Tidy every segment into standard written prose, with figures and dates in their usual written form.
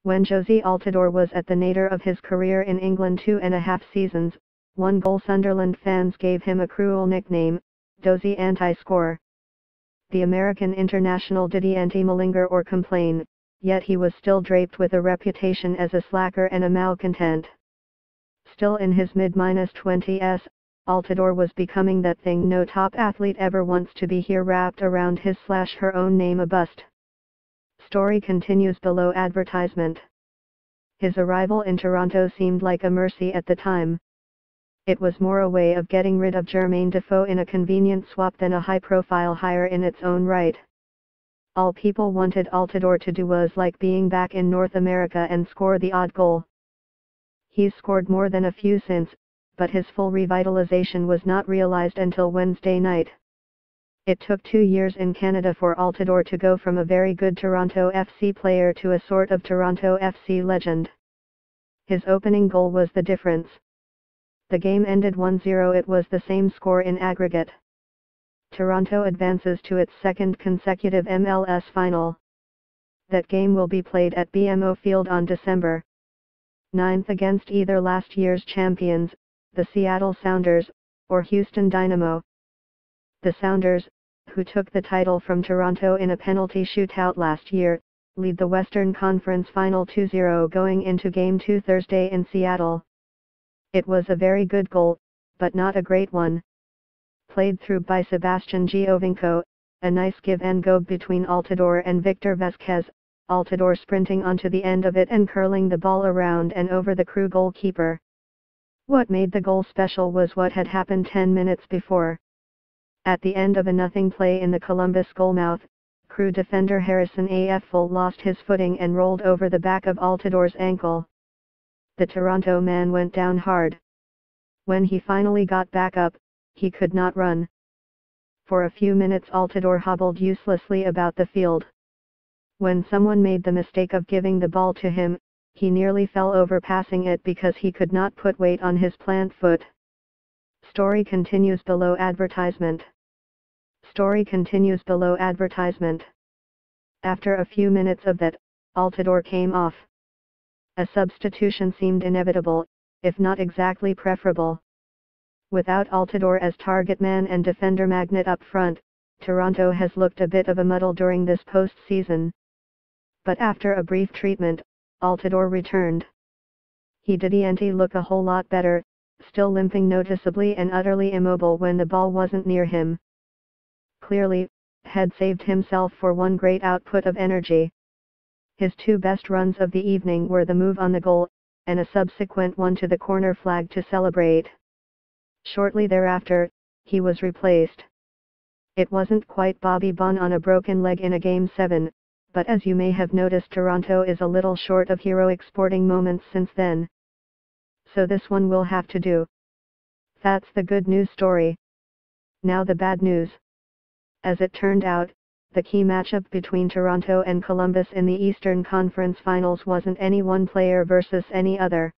When Jozy Altidore was at the nadir of his career in England 2.5 seasons, one goal Sunderland fans gave him a cruel nickname, Jozy Anti-Score. The American international didn't malinger or complain, yet he was still draped with a reputation as a slacker and a malcontent. Still in his mid-20s, Altidore was becoming that thing no top athlete ever wants to be here, wrapped around his/her own name, a bust. Story continues below advertisement. His arrival in Toronto seemed like a mercy at the time. It was more a way of getting rid of Jermaine Defoe in a convenient swap than a high-profile hire in its own right. All people wanted Altidore to do was like being back in North America and score the odd goal. He's scored more than a few since, but his full revitalization was not realized until Wednesday night. It took 2 years in Canada for Altidore to go from a very good Toronto FC player to a sort of Toronto FC legend. His opening goal was the difference. The game ended 1-0. It was the same score in aggregate. Toronto advances to its second consecutive MLS final. That game will be played at BMO Field on December 9th against either last year's champions, the Seattle Sounders, or Houston Dynamo. The Sounders, who took the title from Toronto in a penalty shootout last year, lead the Western Conference Final 2-0 going into Game 2 Thursday in Seattle. It was a very good goal, but not a great one. Played through by Sebastian Giovinco, a nice give and go between Altidore and Victor Vázquez, Altidore sprinting onto the end of it and curling the ball around and over the Crew goalkeeper. What made the goal special was what had happened 10 minutes before. At the end of a nothing play in the Columbus goalmouth, Crew defender Harrison Afful lost his footing and rolled over the back of Altidore's ankle. The Toronto man went down hard. When he finally got back up, he could not run. For a few minutes Altidore hobbled uselessly about the field. When someone made the mistake of giving the ball to him, he nearly fell over passing it because he could not put weight on his plant foot. Story continues below advertisement. Story continues below advertisement. After a few minutes of that, Altidore came off. A substitution seemed inevitable, if not exactly preferable. Without Altidore as target man and defender magnet up front, Toronto has looked a bit of a muddle during this postseason. But after a brief treatment, Altidore returned. He didn't look a whole lot better, still limping noticeably and utterly immobile when the ball wasn't near him. Clearly, had saved himself for one great output of energy. His two best runs of the evening were the move on the goal, and a subsequent one to the corner flag to celebrate. Shortly thereafter, he was replaced. It wasn't quite Bobby Bon on a broken leg in a Game 7, but as you may have noticed, Toronto is a little short of heroic sporting moments since then. So this one will have to do. That's the good news story. Now the bad news. As it turned out, the key matchup between Toronto and Columbus in the Eastern Conference Finals wasn't any one player versus any other.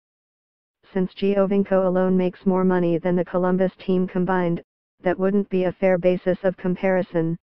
Since Giovinco alone makes more money than the Columbus team combined, that wouldn't be a fair basis of comparison.